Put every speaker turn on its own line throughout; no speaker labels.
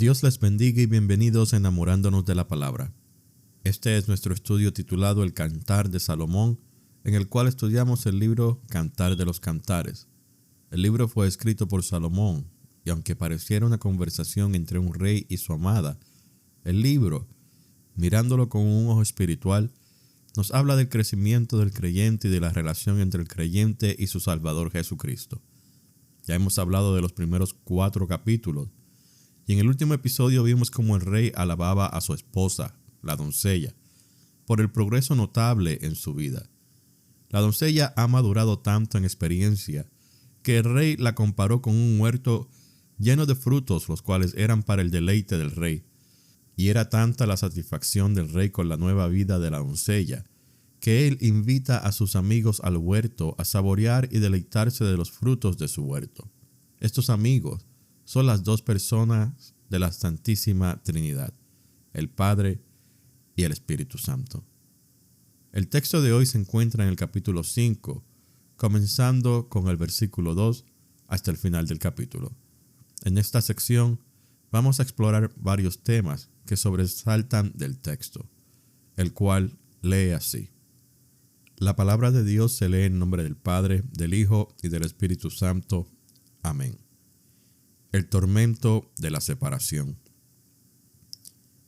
Dios les bendiga y bienvenidos a Enamorándonos de la Palabra. Este es nuestro estudio titulado El Cantar de Salomón, en el cual estudiamos el libro Cantar de los Cantares. El libro fue escrito por Salomón, y aunque pareciera una conversación entre un rey y su amada, el libro, mirándolo con un ojo espiritual, nos habla del crecimiento del creyente y de la relación entre el creyente y su Salvador Jesucristo. Ya hemos hablado de los primeros 4 capítulos, y en el último episodio vimos cómo el rey alababa a su esposa, la doncella, por el progreso notable en su vida. La doncella ha madurado tanto en experiencia que el rey la comparó con un huerto lleno de frutos, los cuales eran para el deleite del rey. Y era tanta la satisfacción del rey con la nueva vida de la doncella, que él invita a sus amigos al huerto a saborear y deleitarse de los frutos de su huerto. Estos amigos son las 2 personas de la Santísima Trinidad, el Padre y el Espíritu Santo. El texto de hoy se encuentra en el capítulo 5, comenzando con el versículo 2 hasta el final del capítulo. En esta sección vamos a explorar varios temas que sobresaltan del texto, el cual lee así. La palabra de Dios se lee en nombre del Padre, del Hijo y del Espíritu Santo. Amén. El tormento de la separación.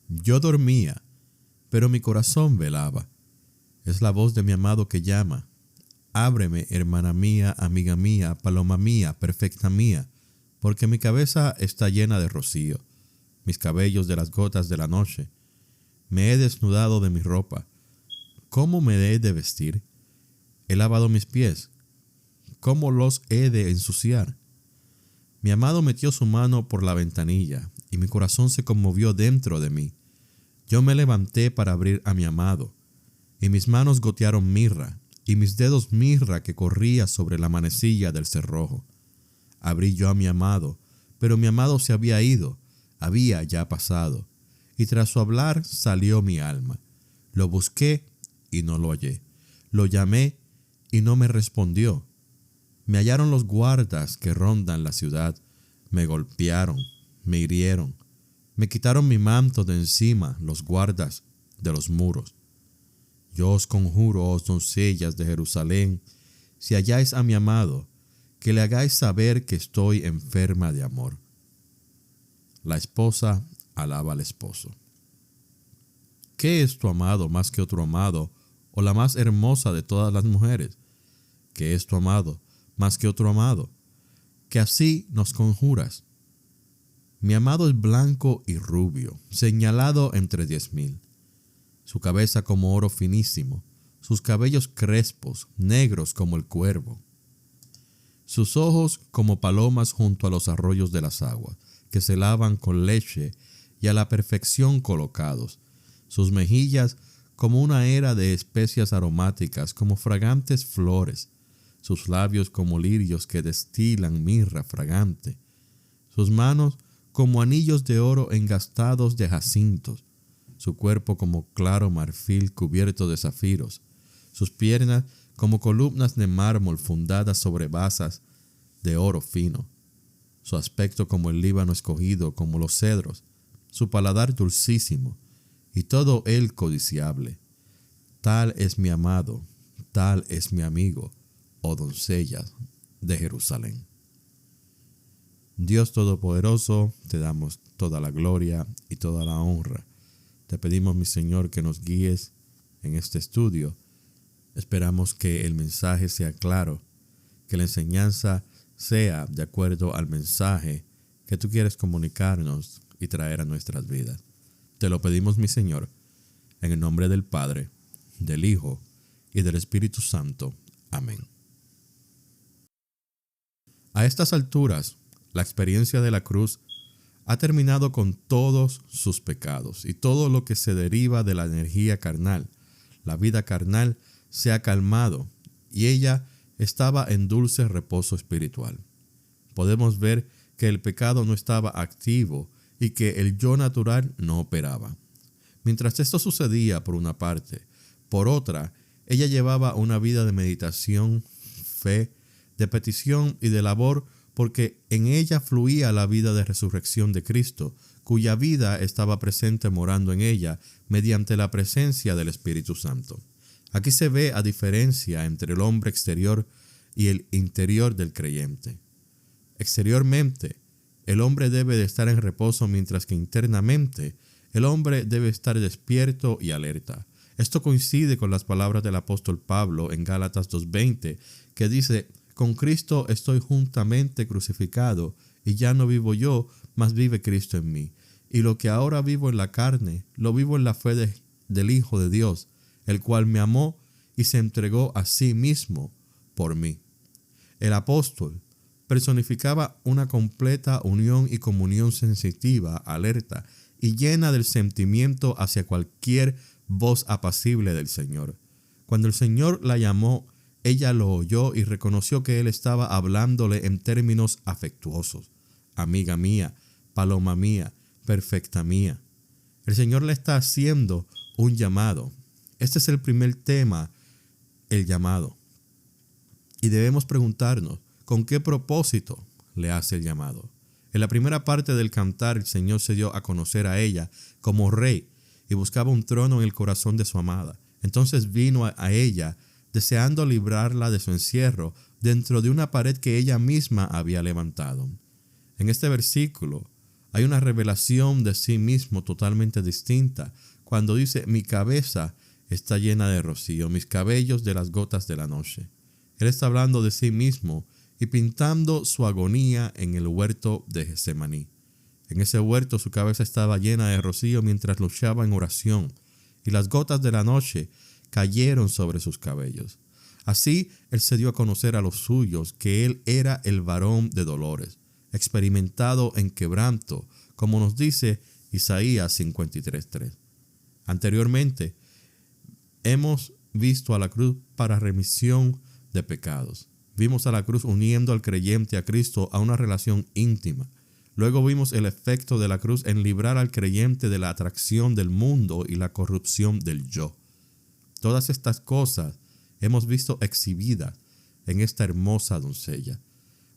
Yo dormía, pero mi corazón velaba. Es la voz de mi amado que llama. Ábreme, hermana mía, amiga mía, paloma mía, perfecta mía, porque mi cabeza está llena de rocío, mis cabellos de las gotas de la noche. Me he desnudado de mi ropa. ¿Cómo me he de vestir? He lavado mis pies. ¿Cómo los he de ensuciar? Mi amado metió su mano por la ventanilla, y mi corazón se conmovió dentro de mí. Yo me levanté para abrir a mi amado, y mis manos gotearon mirra, y mis dedos mirra que corría sobre la manecilla del cerrojo. Abrí yo a mi amado, pero mi amado se había ido, había ya pasado, y tras su hablar salió mi alma. Lo busqué y no lo hallé. Lo llamé y no me respondió. Me hallaron los guardas que rondan la ciudad, me golpearon, me hirieron, me quitaron mi manto de encima los guardas de los muros. Yo os conjuro, oh doncellas de Jerusalén, si halláis a mi amado, que le hagáis saber que estoy enferma de amor. La esposa alaba al esposo. ¿Qué es tu amado más que otro amado, o la más hermosa de todas las mujeres? ¿Qué es tu amado más que otro amado, que así nos conjuras? Mi amado es blanco y rubio, señalado entre 10,000. Su cabeza como oro finísimo, sus cabellos crespos, negros como el cuervo. Sus ojos como palomas junto a los arroyos de las aguas, que se lavan con leche y a la perfección colocados. Sus mejillas como una era de especias aromáticas, como fragantes flores. Sus labios como lirios que destilan mirra fragante. Sus manos como anillos de oro engastados de jacintos. Su cuerpo como claro marfil cubierto de zafiros. Sus piernas como columnas de mármol fundadas sobre basas de oro fino. Su aspecto como el Líbano escogido, como los cedros. Su paladar dulcísimo, y todo él codiciable. Tal es mi amado, tal es mi amigo, oh doncellas de Jerusalén. Dios Todopoderoso, te damos toda la gloria y toda la honra. Te pedimos, mi Señor, que nos guíes en este estudio. Esperamos que el mensaje sea claro, que la enseñanza sea de acuerdo al mensaje que tú quieres comunicarnos y traer a nuestras vidas. Te lo pedimos, mi Señor, en el nombre del Padre, del Hijo y del Espíritu Santo. Amén. A estas alturas, la experiencia de la cruz ha terminado con todos sus pecados y todo lo que se deriva de la energía carnal. La vida carnal se ha calmado y ella estaba en dulce reposo espiritual. Podemos ver que el pecado no estaba activo y que el yo natural no operaba. Mientras esto sucedía por una parte, por otra, ella llevaba una vida de meditación, fe, de petición y de labor porque en ella fluía la vida de resurrección de Cristo, cuya vida estaba presente morando en ella mediante la presencia del Espíritu Santo. Aquí se ve a diferencia entre el hombre exterior y el interior del creyente. Exteriormente, el hombre debe de estar en reposo, mientras que internamente el hombre debe estar despierto y alerta. Esto coincide con las palabras del apóstol Pablo en Gálatas 2:20, que dice: con Cristo estoy juntamente crucificado, y ya no vivo yo, mas vive Cristo en mí. Y lo que ahora vivo en la carne, lo vivo en la fe del Hijo de Dios, el cual me amó y se entregó a sí mismo por mí. El apóstol personificaba una completa unión y comunión sensitiva, alerta y llena del sentimiento hacia cualquier voz apacible del Señor. Cuando el Señor la llamó, ella lo oyó y reconoció que Él estaba hablándole en términos afectuosos. Amiga mía, paloma mía, perfecta mía. El Señor le está haciendo un llamado. Este es el primer tema, el llamado. Y debemos preguntarnos, ¿con qué propósito le hace el llamado? En la primera parte del cantar, el Señor se dio a conocer a ella como rey y buscaba un trono en el corazón de su amada. Entonces vino a ella deseando librarla de su encierro dentro de una pared que ella misma había levantado. En este versículo hay una revelación de sí mismo totalmente distinta cuando dice: mi cabeza está llena de rocío, mis cabellos de las gotas de la noche. Él está hablando de sí mismo y pintando su agonía en el huerto de Getsemaní. En ese huerto su cabeza estaba llena de rocío mientras luchaba en oración, y las gotas de la noche cayeron sobre sus cabellos. Así él se dio a conocer a los suyos que él era el varón de dolores, experimentado en quebranto, como nos dice Isaías 53:3. Anteriormente, hemos visto a la cruz para remisión de pecados. Vimos a la cruz uniendo al creyente a Cristo a una relación íntima. Luego vimos el efecto de la cruz en librar al creyente de la atracción del mundo y la corrupción del yo. Todas estas cosas hemos visto exhibidas en esta hermosa doncella.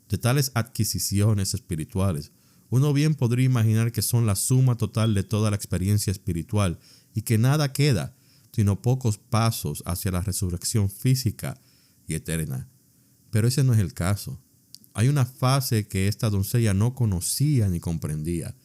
De tales adquisiciones espirituales, uno bien podría imaginar que son la suma total de toda la experiencia espiritual y que nada queda sino pocos pasos hacia la resurrección física y eterna. Pero ese no es el caso. Hay una fase que esta doncella no conocía ni comprendía.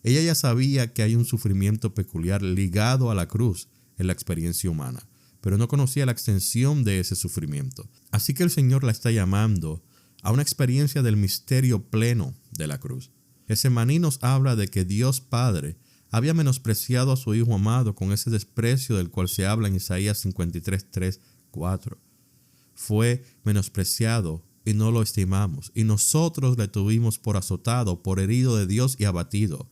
Ella ya sabía que hay un sufrimiento peculiar ligado a la cruz en la experiencia humana, pero no conocía la extensión de ese sufrimiento. Así que el Señor la está llamando a una experiencia del misterio pleno de la cruz. Getsemaní nos habla de que Dios Padre había menospreciado a su Hijo amado con ese desprecio del cual se habla en Isaías 53:3-4. Fue menospreciado y no lo estimamos, y nosotros le tuvimos por azotado, por herido de Dios y abatido.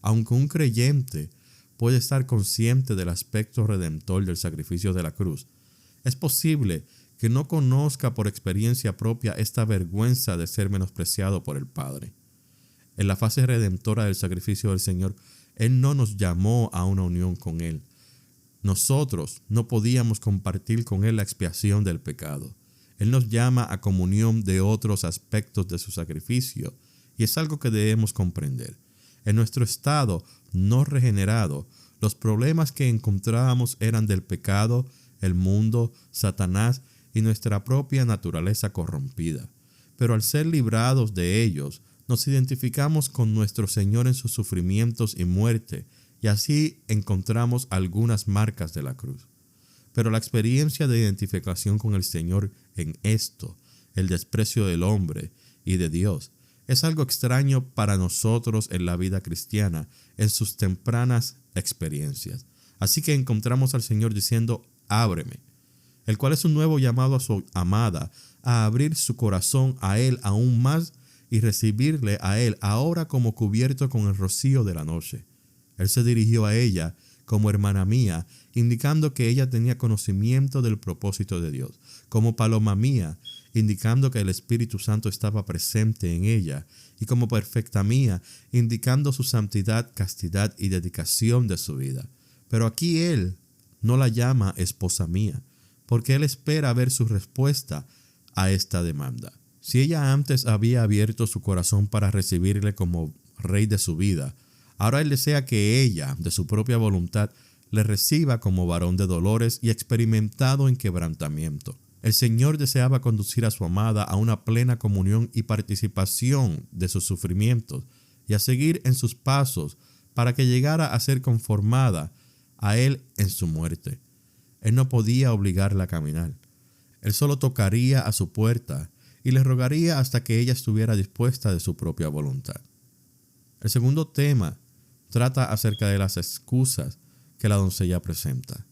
Aunque un creyente puede estar consciente del aspecto redentor del sacrificio de la cruz, es posible que no conozca por experiencia propia esta vergüenza de ser menospreciado por el Padre. En la fase redentora del sacrificio del Señor, Él no nos llamó a una unión con Él. Nosotros no podíamos compartir con Él la expiación del pecado. Él nos llama a comunión de otros aspectos de su sacrificio, y es algo que debemos comprender. En nuestro estado no regenerado, los problemas que encontrábamos eran del pecado, el mundo, Satanás y nuestra propia naturaleza corrompida. Pero al ser librados de ellos, nos identificamos con nuestro Señor en sus sufrimientos y muerte, y así encontramos algunas marcas de la cruz. Pero la experiencia de identificación con el Señor en esto, el desprecio del hombre y de Dios, es algo extraño para nosotros en la vida cristiana, en sus tempranas experiencias. Así que encontramos al Señor diciendo: ábreme, el cual es un nuevo llamado a su amada a abrir su corazón a Él aún más y recibirle a Él ahora como cubierto con el rocío de la noche. Él se dirigió a ella como hermana mía, indicando que ella tenía conocimiento del propósito de Dios, como paloma mía, indicando que el Espíritu Santo estaba presente en ella, y como perfecta mía, indicando su santidad, castidad y dedicación de su vida. Pero aquí Él no la llama esposa mía, porque Él espera ver su respuesta a esta demanda. Si ella antes había abierto su corazón para recibirle como rey de su vida, ahora él desea que ella, de su propia voluntad, le reciba como varón de dolores y experimentado en quebrantamiento. El Señor deseaba conducir a su amada a una plena comunión y participación de sus sufrimientos y a seguir en sus pasos para que llegara a ser conformada a Él en su muerte. Él no podía obligarla a caminar. Él solo tocaría a su puerta y le rogaría hasta que ella estuviera dispuesta de su propia voluntad. El segundo tema trata acerca de las excusas que la doncella presenta.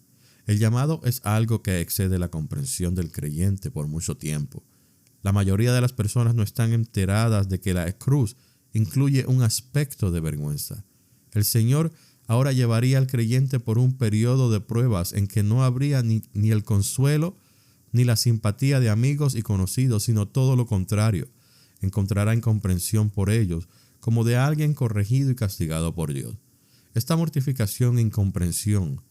El llamado es algo que excede la comprensión del creyente por mucho tiempo. La mayoría de las personas no están enteradas de que la cruz incluye un aspecto de vergüenza. El Señor ahora llevaría al creyente por un periodo de pruebas en que no habría ni el consuelo ni la simpatía de amigos y conocidos, sino todo lo contrario. Encontrará incomprensión por ellos, como de alguien corregido y castigado por Dios. Esta mortificación e incomprensión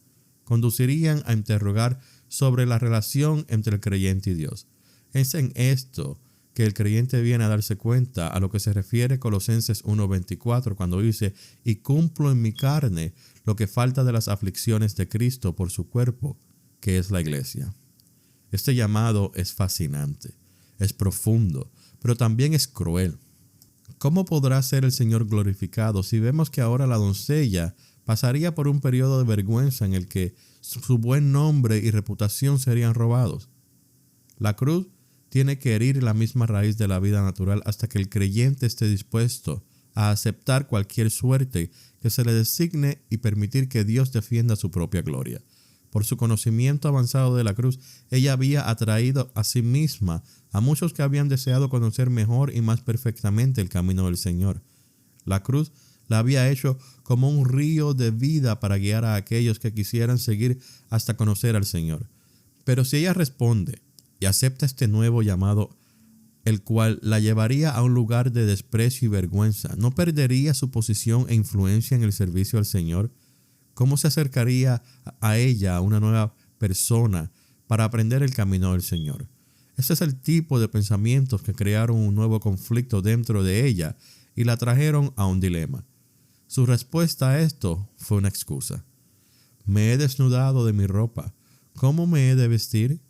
conducirían a interrogar sobre la relación entre el creyente y Dios. Es en esto que el creyente viene a darse cuenta a lo que se refiere Colosenses 1:24 cuando dice: y cumplo en mi carne lo que falta de las aflicciones de Cristo por su cuerpo, que es la iglesia. Este llamado es fascinante, es profundo, pero también es cruel. ¿Cómo podrá ser el Señor glorificado si vemos que ahora la doncella pasaría por un periodo de vergüenza en el que su buen nombre y reputación serían robados? La cruz tiene que herir la misma raíz de la vida natural hasta que el creyente esté dispuesto a aceptar cualquier suerte que se le designe y permitir que Dios defienda su propia gloria. Por su conocimiento avanzado de la cruz, ella había atraído a sí misma a muchos que habían deseado conocer mejor y más perfectamente el camino del Señor. La cruz la había hecho como un río de vida para guiar a aquellos que quisieran seguir hasta conocer al Señor. Pero si ella responde y acepta este nuevo llamado, el cual la llevaría a un lugar de desprecio y vergüenza, ¿no perdería su posición e influencia en el servicio al Señor? ¿Cómo se acercaría a ella una nueva persona para aprender el camino del Señor? Ese es el tipo de pensamientos que crearon un nuevo conflicto dentro de ella y la trajeron a un dilema. Su respuesta a esto fue una excusa. Me he desnudado de mi ropa. ¿Cómo me he de vestir?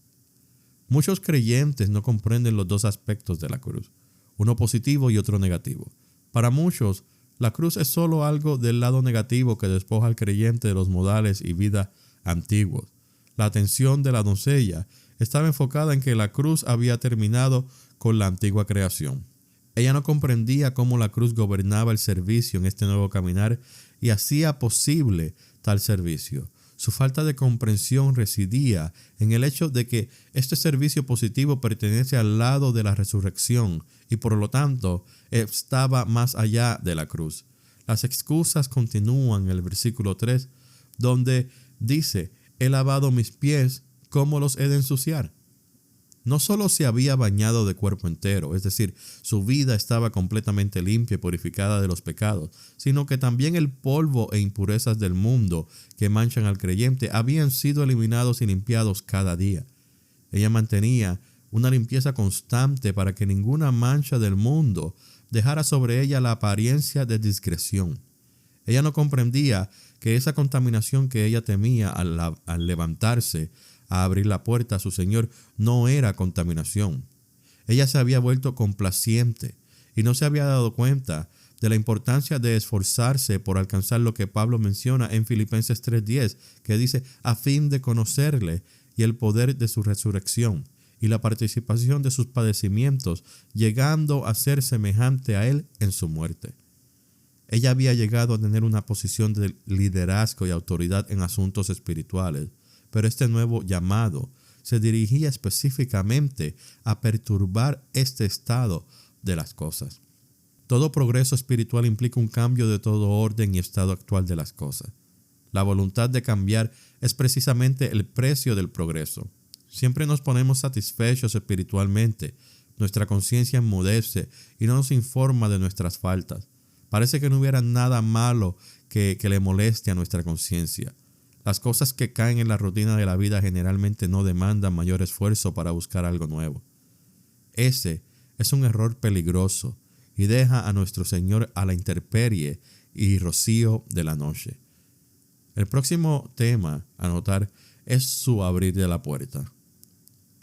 Muchos creyentes no comprenden los dos aspectos de la cruz, uno positivo y otro negativo. Para muchos, la cruz es solo algo del lado negativo que despoja al creyente de los modales y vida antiguos. La atención de la doncella estaba enfocada en que la cruz había terminado con la antigua creación. Ella no comprendía cómo la cruz gobernaba el servicio en este nuevo caminar y hacía posible tal servicio. Su falta de comprensión residía en el hecho de que este servicio positivo pertenece al lado de la resurrección y por lo tanto estaba más allá de la cruz. Las excusas continúan en el versículo 3, donde dice: he lavado mis pies, ¿cómo los he de ensuciar? No solo se había bañado de cuerpo entero, es decir, su vida estaba completamente limpia y purificada de los pecados, sino que también el polvo e impurezas del mundo que manchan al creyente habían sido eliminados y limpiados cada día. Ella mantenía una limpieza constante para que ninguna mancha del mundo dejara sobre ella la apariencia de discreción. Ella no comprendía que esa contaminación que ella temía al levantarse a abrir la puerta a su Señor no era contaminación. Ella se había vuelto complaciente y no se había dado cuenta de la importancia de esforzarse por alcanzar lo que Pablo menciona en Filipenses 3:10, que dice: a fin de conocerle y el poder de su resurrección y la participación de sus padecimientos, llegando a ser semejante a él en su muerte. Ella había llegado a tener una posición de liderazgo y autoridad en asuntos espirituales, pero este nuevo llamado se dirigía específicamente a perturbar este estado de las cosas. Todo progreso espiritual implica un cambio de todo orden y estado actual de las cosas. La voluntad de cambiar es precisamente el precio del progreso. Siempre nos ponemos satisfechos espiritualmente. Nuestra conciencia enmudece y no nos informa de nuestras faltas. Parece que no hubiera nada malo que le moleste a nuestra conciencia. Las cosas que caen en la rutina de la vida generalmente no demandan mayor esfuerzo para buscar algo nuevo. Ese es un error peligroso y deja a nuestro Señor a la intemperie y rocío de la noche. El próximo tema a notar es su abrir de la puerta.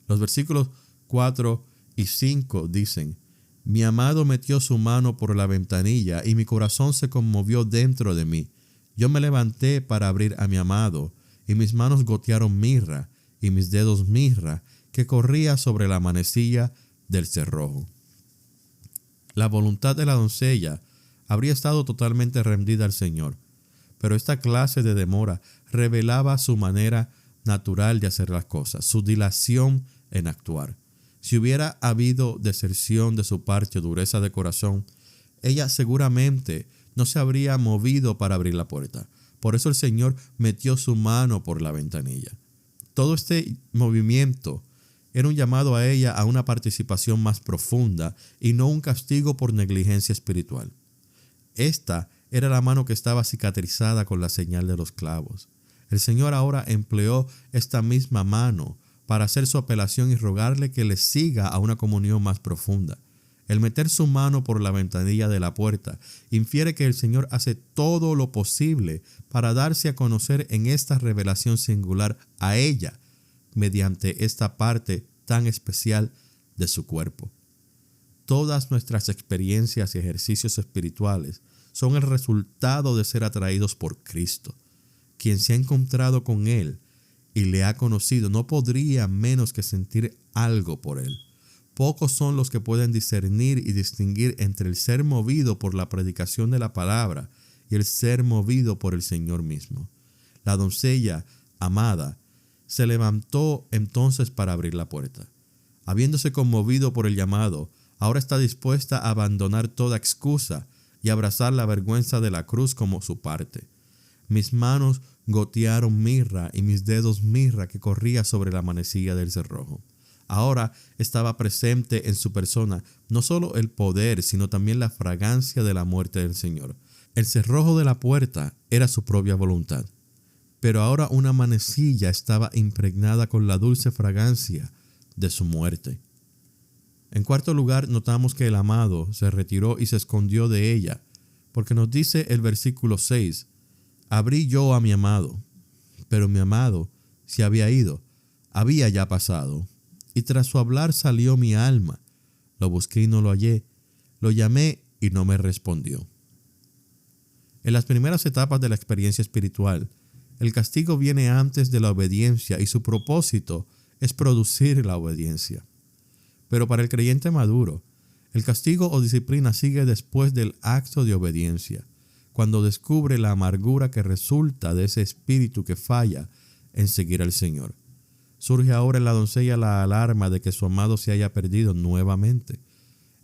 Los versículos 4 y 5 dicen: Mi amado metió su mano por la ventanilla y mi corazón se conmovió dentro de mí. Yo me levanté para abrir a mi amado y mis manos gotearon mirra y mis dedos mirra que corría sobre la manecilla del cerrojo. La voluntad de la doncella habría estado totalmente rendida al Señor, pero esta clase de demora revelaba su manera natural de hacer las cosas, su dilación en actuar. Si hubiera habido deserción de su parte o dureza de corazón, ella seguramente no se habría movido para abrir la puerta. Por eso el Señor metió su mano por la ventanilla. Todo este movimiento era un llamado a ella a una participación más profunda y no un castigo por negligencia espiritual. Esta era la mano que estaba cicatrizada con la señal de los clavos. El Señor ahora empleó esta misma mano para hacer su apelación y rogarle que le siga a una comunión más profunda. El meter su mano por la ventanilla de la puerta infiere que el Señor hace todo lo posible para darse a conocer en esta revelación singular a ella, mediante esta parte tan especial de su cuerpo. Todas nuestras experiencias y ejercicios espirituales son el resultado de ser atraídos por Cristo. Quien se ha encontrado con Él y le ha conocido no podría menos que sentir algo por Él. Pocos son los que pueden discernir y distinguir entre el ser movido por la predicación de la palabra y el ser movido por el Señor mismo. La doncella amada se levantó entonces para abrir la puerta. Habiéndose conmovido por el llamado, ahora está dispuesta a abandonar toda excusa y abrazar la vergüenza de la cruz como su parte. Mis manos gotearon mirra y mis dedos mirra que corría sobre la manecilla del cerrojo. Ahora estaba presente en su persona no solo el poder, sino también la fragancia de la muerte del Señor. El cerrojo de la puerta era su propia voluntad, pero ahora una manecilla estaba impregnada con la dulce fragancia de su muerte. En cuarto lugar, notamos que el amado se retiró y se escondió de ella, porque nos dice el versículo 6: Abrí yo a mi amado, pero mi amado se había ido, había ya pasado. Y tras su hablar salió mi alma. Lo busqué y no lo hallé. Lo llamé y no me respondió. En las primeras etapas de la experiencia espiritual, el castigo viene antes de la obediencia y su propósito es producir la obediencia. Pero para el creyente maduro, el castigo o disciplina sigue después del acto de obediencia, cuando descubre la amargura que resulta de ese espíritu que falla en seguir al Señor. Surge ahora en la doncella la alarma de que su amado se haya perdido nuevamente.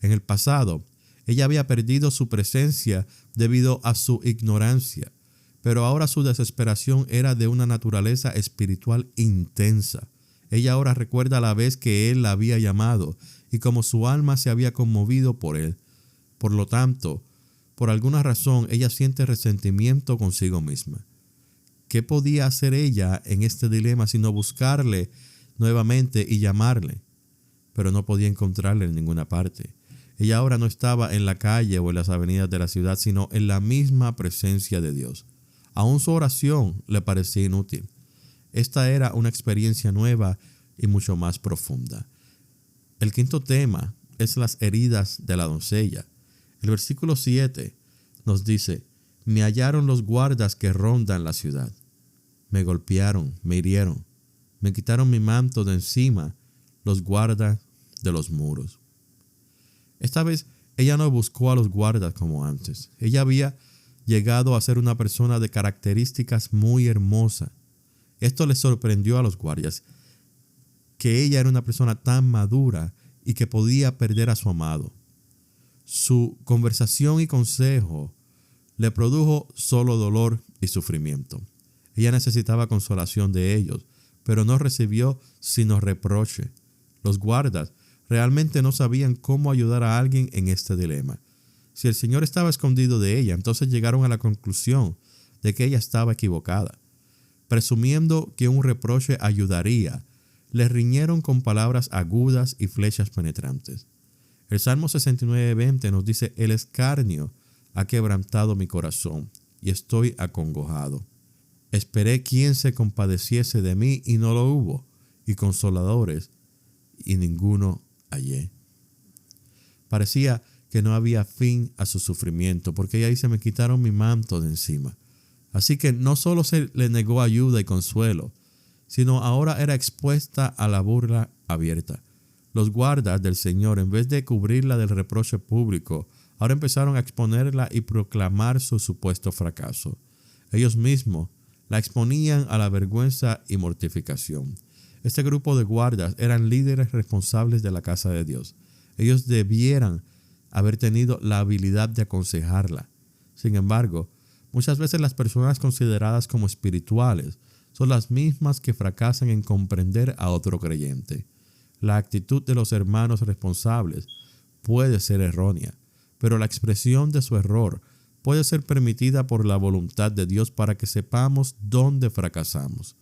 En el pasado, ella había perdido su presencia debido a su ignorancia, pero ahora su desesperación era de una naturaleza espiritual intensa. Ella ahora recuerda la vez que él la había llamado y cómo su alma se había conmovido por él. Por lo tanto, por alguna razón, ella siente resentimiento consigo misma. ¿Qué podía hacer ella en este dilema sino buscarle nuevamente y llamarle? Pero no podía encontrarle en ninguna parte. Ella ahora no estaba en la calle o en las avenidas de la ciudad, sino en la misma presencia de Dios. Aún su oración le parecía inútil. Esta era una experiencia nueva y mucho más profunda. El quinto tema es las heridas de la doncella. El versículo 7 nos dice: Me hallaron los guardas que rondan la ciudad. Me golpearon, me hirieron, me quitaron mi manto de encima, los guardas de los muros. Esta vez ella no buscó a los guardas como antes. Ella había llegado a ser una persona de características muy hermosas. Esto les sorprendió a los guardias, que ella era una persona tan madura y que podía perder a su amado. Su conversación y consejo le produjo solo dolor y sufrimiento. Ella necesitaba consolación de ellos, pero no recibió sino reproche. Los guardas realmente no sabían cómo ayudar a alguien en este dilema. Si el Señor estaba escondido de ella, entonces llegaron a la conclusión de que ella estaba equivocada. Presumiendo que un reproche ayudaría, le riñeron con palabras agudas y flechas penetrantes. El Salmo 69:20 nos dice: el escarnio ha quebrantado mi corazón y estoy acongojado. Esperé quien se compadeciese de mí y no lo hubo, y consoladores, y ninguno hallé. Parecía que no había fin a su sufrimiento, porque ella dice: me quitaron mi manto de encima. Así que no solo se le negó ayuda y consuelo, sino ahora era expuesta a la burla abierta. Los guardas del Señor, en vez de cubrirla del reproche público, ahora empezaron a exponerla y proclamar su supuesto fracaso. Ellos mismos la exponían a la vergüenza y mortificación. Este grupo de guardas eran líderes responsables de la casa de Dios. Ellos debieran haber tenido la habilidad de aconsejarla. Sin embargo, muchas veces las personas consideradas como espirituales son las mismas que fracasan en comprender a otro creyente. La actitud de los hermanos responsables puede ser errónea, pero la expresión de su error puede ser permitida por la voluntad de Dios para que sepamos dónde fracasamos.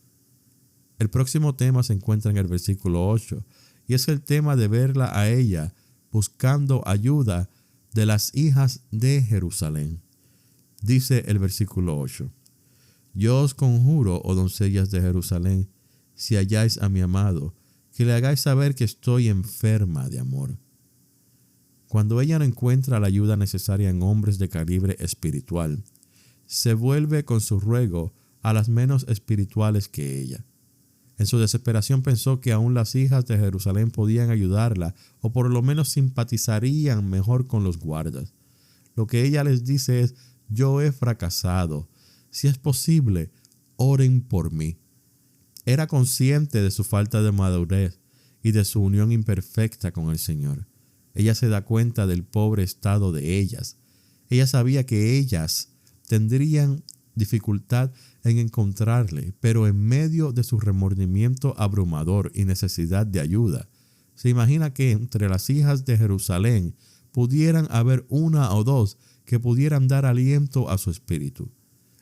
El próximo tema se encuentra en el versículo 8, y es el tema de verla a ella buscando ayuda de las hijas de Jerusalén. Dice el versículo 8: yo os conjuro, oh doncellas de Jerusalén, si halláis a mi amado, que le hagáis saber que estoy enferma de amor. Cuando ella no encuentra la ayuda necesaria en hombres de calibre espiritual, se vuelve con su ruego a las menos espirituales que ella. En su desesperación pensó que aún las hijas de Jerusalén podían ayudarla, o por lo menos simpatizarían mejor con los guardas. Lo que ella les dice es: yo he fracasado. Si es posible, oren por mí. Era consciente de su falta de madurez y de su unión imperfecta con el Señor. Ella se da cuenta del pobre estado de ellas. Ella sabía que ellas tendrían dificultad en encontrarle, pero en medio de su remordimiento abrumador y necesidad de ayuda, se imagina que entre las hijas de Jerusalén pudieran haber una o dos que pudieran dar aliento a su espíritu.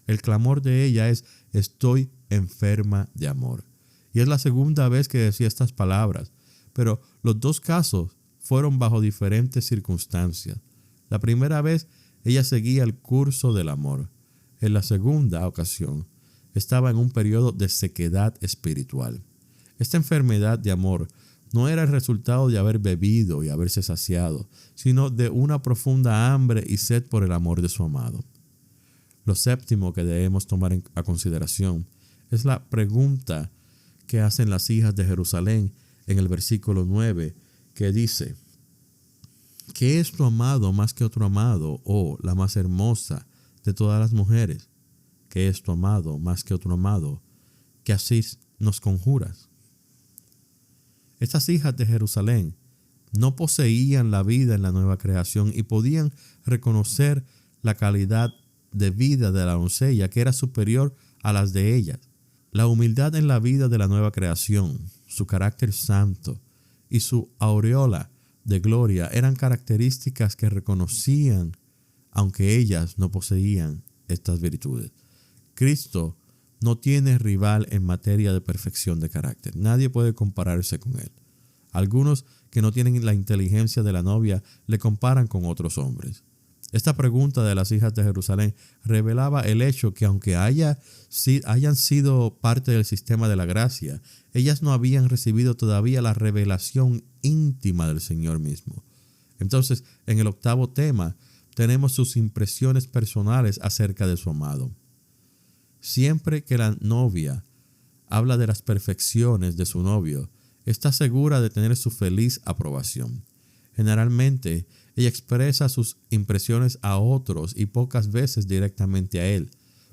El clamor de ella es: estoy enferma de amor. Y es la segunda vez que decía estas palabras, pero los dos casos fueron bajo diferentes circunstancias. La primera vez ella seguía el curso del amor. En la segunda ocasión estaba en un periodo de sequedad espiritual. Esta enfermedad de amor no era el resultado de haber bebido y haberse saciado, sino de una profunda hambre y sed por el amor de su amado. Lo séptimo que debemos tomar a consideración es la pregunta que hacen las hijas de Jerusalén en el versículo 9, que dice: ¿qué es tu amado más que otro amado, oh la más hermosa de todas las mujeres? ¿Qué es tu amado más que otro amado, que así nos conjuras? Estas hijas de Jerusalén no poseían la vida en la nueva creación y podían reconocer la calidad de vida de la doncella, que era superior a las de ellas. La humildad en la vida de la nueva creación, su carácter santo y su aureola de gloria eran características que reconocían, aunque ellas no poseían estas virtudes. Cristo no tiene rival en materia de perfección de carácter. Nadie puede compararse con él. Algunos que no tienen la inteligencia de la novia le comparan con otros hombres. Esta pregunta de las hijas de Jerusalén revelaba el hecho que, aunque hayan sido parte del sistema de la gracia, ellas no habían recibido todavía la revelación íntima del Señor mismo. Entonces, en el octavo tema, tenemos sus impresiones personales acerca de su amado. Siempre que la novia habla de las perfecciones de su novio, está segura de tener su feliz aprobación. Generalmente, ella expresa sus impresiones a otros y pocas veces directamente a él.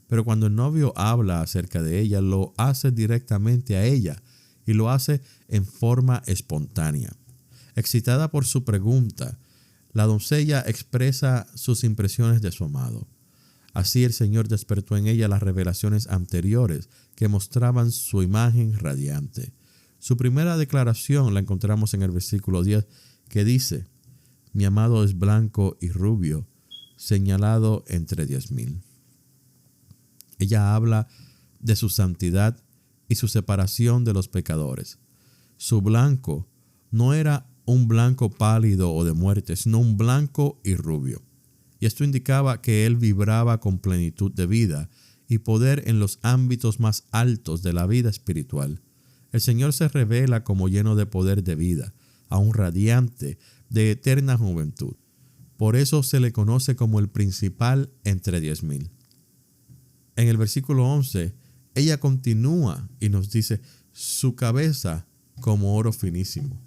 Pero cuando el novio habla acerca de ella, lo hace directamente a ella y lo hace en forma espontánea. Excitada por su pregunta, la doncella expresa sus impresiones de su amado. Así el Señor despertó en ella las revelaciones anteriores que mostraban su imagen radiante. Su primera declaración la encontramos en el versículo 10, que dice: mi amado es blanco y rubio, señalado entre 10,000. Ella habla de su santidad y su separación de los pecadores. Su blanco no era un blanco pálido o de muerte, sino un blanco y rubio. Y esto indicaba que él vibraba con plenitud de vida y poder en los ámbitos más altos de la vida espiritual. El Señor se revela como lleno de poder de vida, aún radiante, de eterna juventud. Por eso se le conoce como el principal entre 10,000. En el versículo 11, ella continúa y nos dice, su cabeza como oro finísimo.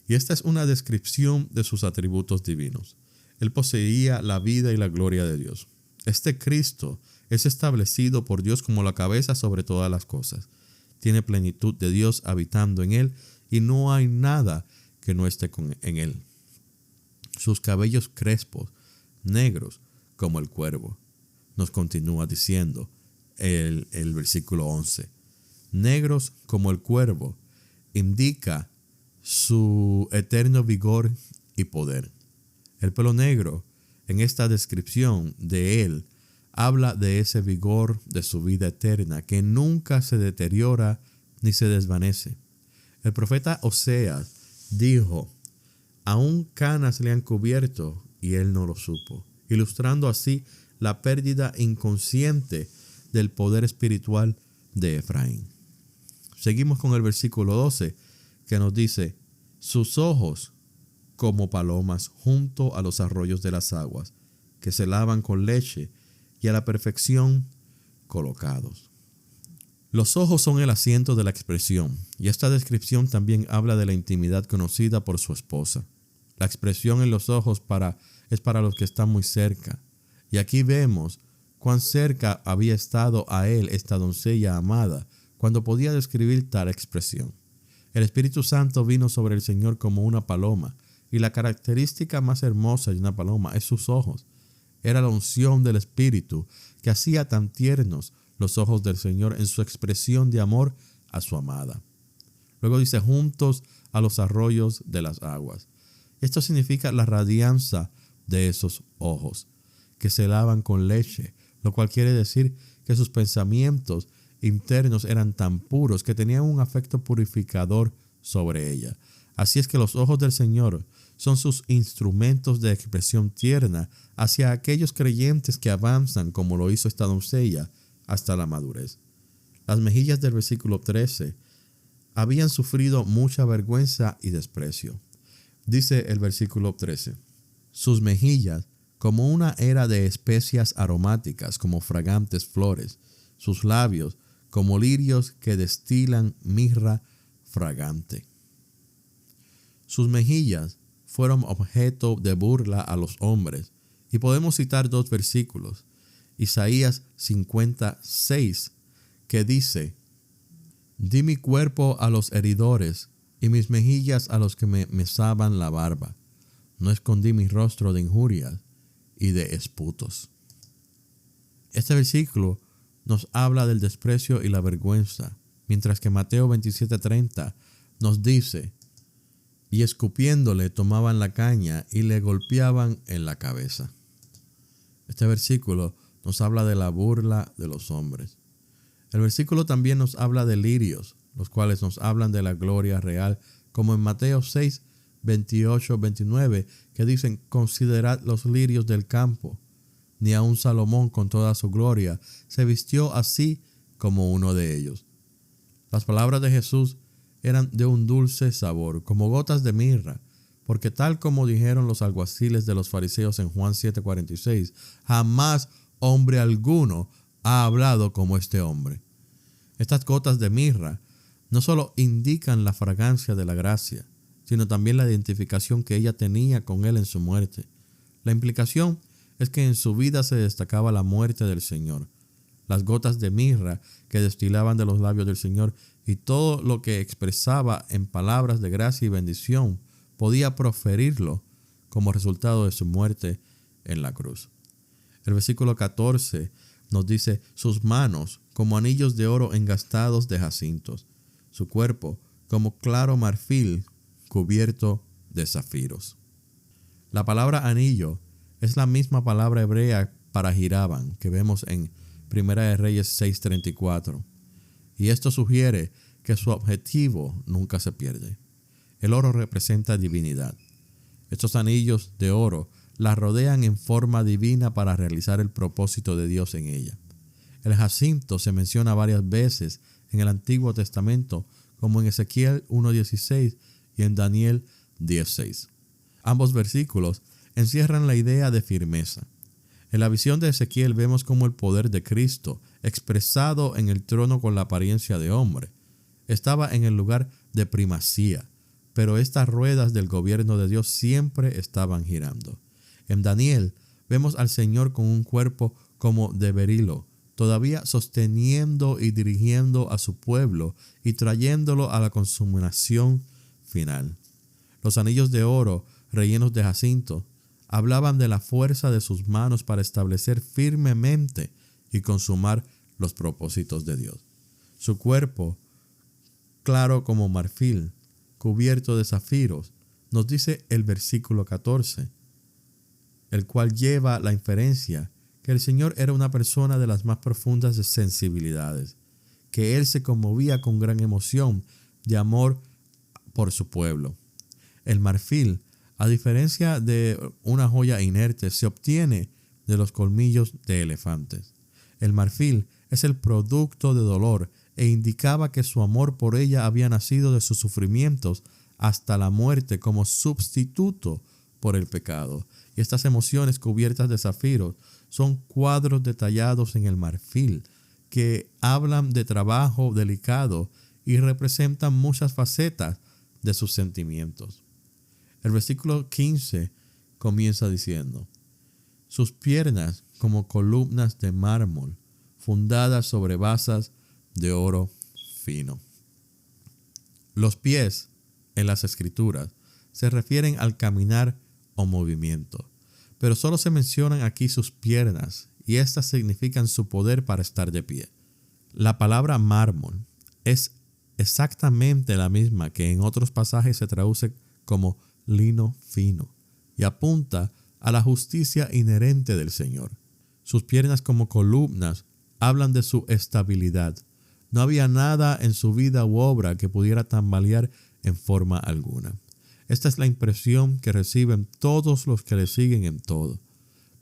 Y esta es una descripción de sus atributos divinos. Él poseía la vida y la gloria de Dios. Este Cristo es establecido por Dios como la cabeza sobre todas las cosas. Tiene plenitud de Dios habitando en él y no hay nada que no esté en él. Sus cabellos crespos, negros como el cuervo. Nos continúa diciendo el versículo 11. Negros como el cuervo indica su eterno vigor y poder. El pelo negro en esta descripción de él habla de ese vigor de su vida eterna que nunca se deteriora ni se desvanece. El profeta Oseas dijo, aún canas le han cubierto y él no lo supo, ilustrando así la pérdida inconsciente del poder espiritual de Efraín. Seguimos con el versículo 12 que nos dice, sus ojos como palomas junto a los arroyos de las aguas, que se lavan con leche y a la perfección colocados. Los ojos son el asiento de la expresión, y esta descripción también habla de la intimidad conocida por su esposa. La expresión en los ojos es para los que están muy cerca, y aquí vemos cuán cerca había estado a él esta doncella amada cuando podía describir tal expresión. El Espíritu Santo vino sobre el Señor como una paloma, y la característica más hermosa de una paloma es sus ojos. Era la unción del Espíritu que hacía tan tiernos los ojos del Señor en su expresión de amor a su amada. Luego dice, juntos a los arroyos de las aguas. Esto significa la radianza de esos ojos, que se lavan con leche, lo cual quiere decir que sus pensamientos internos eran tan puros que tenían un afecto purificador sobre ella. Así es que los ojos del Señor son sus instrumentos de expresión tierna hacia aquellos creyentes que avanzan, como lo hizo esta doncella, hasta la madurez. Las mejillas del versículo 13 habían sufrido mucha vergüenza y desprecio. Dice el versículo 13, sus mejillas como una era de especias aromáticas, como fragantes flores, sus labios como lirios que destilan mirra fragante. Sus mejillas fueron objeto de burla a los hombres, y podemos citar 2 versículos. Isaías 56, que dice, di mi cuerpo a los heridores, y mis mejillas a los que me mesaban la barba. No escondí mi rostro de injurias y de esputos. Este versículo nos habla del desprecio y la vergüenza, mientras que Mateo 27:30 nos dice, y escupiéndole tomaban la caña y le golpeaban en la cabeza. Este versículo nos habla de la burla de los hombres. El versículo también nos habla de lirios, los cuales nos hablan de la gloria real, como en Mateo 6, 28, 29, que dicen, considerad los lirios del campo. Ni aun Salomón con toda su gloria se vistió así como uno de ellos. Las palabras de Jesús eran de un dulce sabor, como gotas de mirra, porque tal como dijeron los alguaciles de los fariseos en Juan 7:46, jamás hombre alguno ha hablado como este hombre. Estas gotas de mirra no solo indican la fragancia de la gracia, sino también la identificación que ella tenía con él en su muerte. La implicación es que en su vida se destacaba la muerte del Señor. Las gotas de mirra que destilaban de los labios del Señor y todo lo que expresaba en palabras de gracia y bendición podía proferirlo como resultado de su muerte en la cruz. El versículo 14 nos dice, sus manos como anillos de oro engastados de jacintos, su cuerpo como claro marfil cubierto de zafiros. La palabra anillo es la misma palabra hebrea para giraban que vemos en 1 de Reyes 6:34. Y esto sugiere que su objetivo nunca se pierde. El oro representa divinidad. Estos anillos de oro la rodean en forma divina para realizar el propósito de Dios en ella. El jacinto se menciona varias veces en el Antiguo Testamento, como en Ezequiel 1:16 y en Daniel 10:6. Ambos versículos encierran la idea de firmeza. En la visión de Ezequiel vemos cómo el poder de Cristo, expresado en el trono con la apariencia de hombre, estaba en el lugar de primacía, pero estas ruedas del gobierno de Dios siempre estaban girando. En Daniel vemos al Señor con un cuerpo como de berilo, todavía sosteniendo y dirigiendo a su pueblo y trayéndolo a la consumación final. Los anillos de oro rellenos de jacinto hablaban de la fuerza de sus manos para establecer firmemente y consumar los propósitos de Dios. Su cuerpo, claro como marfil, cubierto de zafiros, nos dice el versículo 14, el cual lleva la inferencia que el Señor era una persona de las más profundas sensibilidades, que Él se conmovía con gran emoción de amor por su pueblo. El marfil, a diferencia de una joya inerte, se obtiene de los colmillos de elefantes. El marfil es el producto de dolor e indicaba que su amor por ella había nacido de sus sufrimientos hasta la muerte como sustituto por el pecado. Y estas emociones cubiertas de zafiros son cuadros detallados en el marfil que hablan de trabajo delicado y representan muchas facetas de sus sentimientos. El versículo 15 comienza diciendo: sus piernas como columnas de mármol, fundadas sobre basas de oro fino. Los pies en las Escrituras se refieren al caminar o movimiento, pero solo se mencionan aquí sus piernas y estas significan su poder para estar de pie. La palabra mármol es exactamente la misma que en otros pasajes se traduce como lino fino y apunta a la justicia inherente del Señor. Sus piernas como columnas hablan de su estabilidad. No había nada en su vida u obra que pudiera tambalear en forma alguna. Esta es la impresión que reciben todos los que le siguen en todo.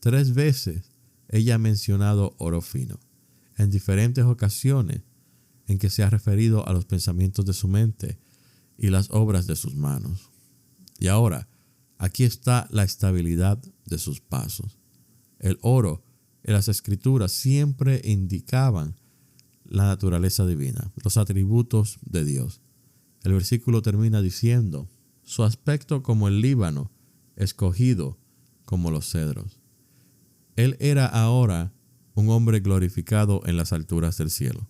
3 veces ella ha mencionado oro fino, en diferentes ocasiones en que se ha referido a los pensamientos de su mente y las obras de sus manos. Y ahora, aquí está la estabilidad de sus pasos. El oro en las Escrituras siempre indicaban la naturaleza divina, los atributos de Dios. El versículo termina diciendo: su aspecto como el Líbano, escogido como los cedros. Él era ahora un hombre glorificado en las alturas del cielo.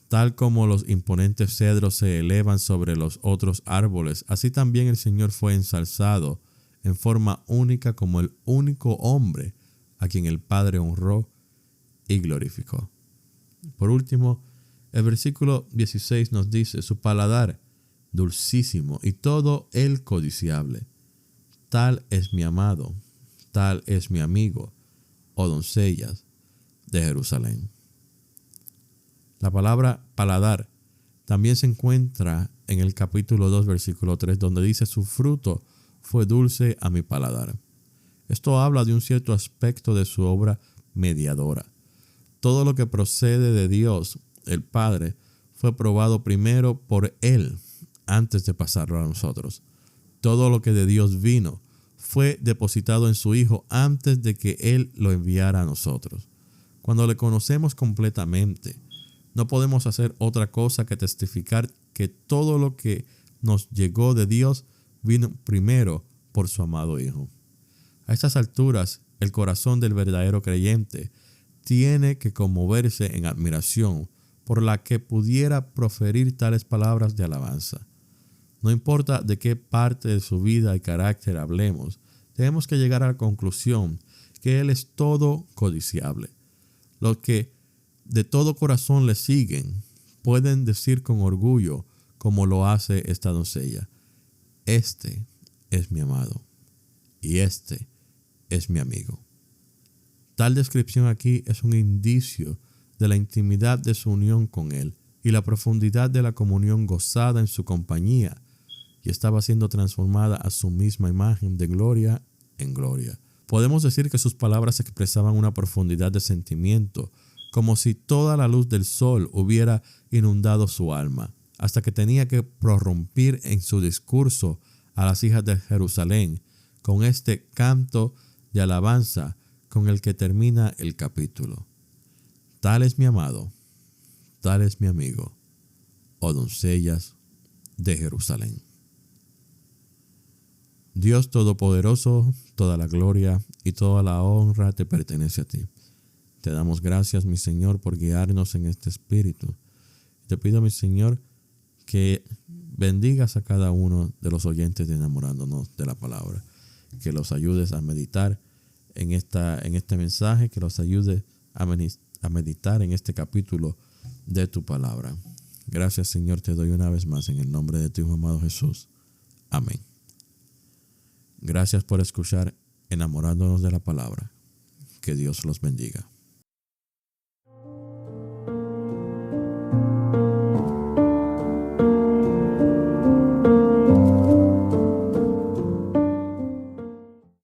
Tal como los imponentes cedros se elevan sobre los otros árboles, así también el Señor fue ensalzado en forma única como el único hombre a quien el Padre honró y glorificó. Por último, el versículo 16 nos dice: su paladar dulcísimo y todo él codiciable. Tal es mi amado, tal es mi amigo, oh doncellas de Jerusalén. La palabra paladar también se encuentra en el capítulo 2, versículo 3, donde dice: su fruto fue dulce a mi paladar. Esto habla de un cierto aspecto de su obra mediadora. Todo lo que procede de Dios, el Padre, fue probado primero por Él antes de pasarlo a nosotros. Todo lo que de Dios vino fue depositado en su Hijo antes de que Él lo enviara a nosotros. Cuando le conocemos completamente, no podemos hacer otra cosa que testificar que todo lo que nos llegó de Dios vino primero por su amado Hijo. A estas alturas, el corazón del verdadero creyente tiene que conmoverse en admiración por la que pudiera proferir tales palabras de alabanza. No importa de qué parte de su vida y carácter hablemos, tenemos que llegar a la conclusión que Él es todo codiciable. Los que de todo corazón le siguen pueden decir con orgullo, como lo hace esta doncella: este es mi amado y este es mi amigo. Tal descripción aquí es un indicio de la intimidad de su unión con Él y la profundidad de la comunión gozada en su compañía y estaba siendo transformada a su misma imagen de gloria en gloria. Podemos decir que sus palabras expresaban una profundidad de sentimiento, como si toda la luz del sol hubiera inundado su alma, hasta que tenía que prorrumpir en su discurso a las hijas de Jerusalén con este canto de alabanza con el que termina el capítulo. Tal es mi amado, tal es mi amigo, oh doncellas de Jerusalén. Dios Todopoderoso, toda la gloria y toda la honra te pertenece a ti. Te damos gracias, mi Señor, por guiarnos en este espíritu. Te pido, mi Señor, que bendigas a cada uno de los oyentes de Enamorándonos de la Palabra, que los ayudes a meditar en este mensaje, que los ayudes a meditar en este capítulo de tu palabra. Gracias, Señor, te doy una vez más en el nombre de tu Hijo amado Jesús. Amén. Gracias por escuchar Enamorándonos de la Palabra. Que Dios los bendiga.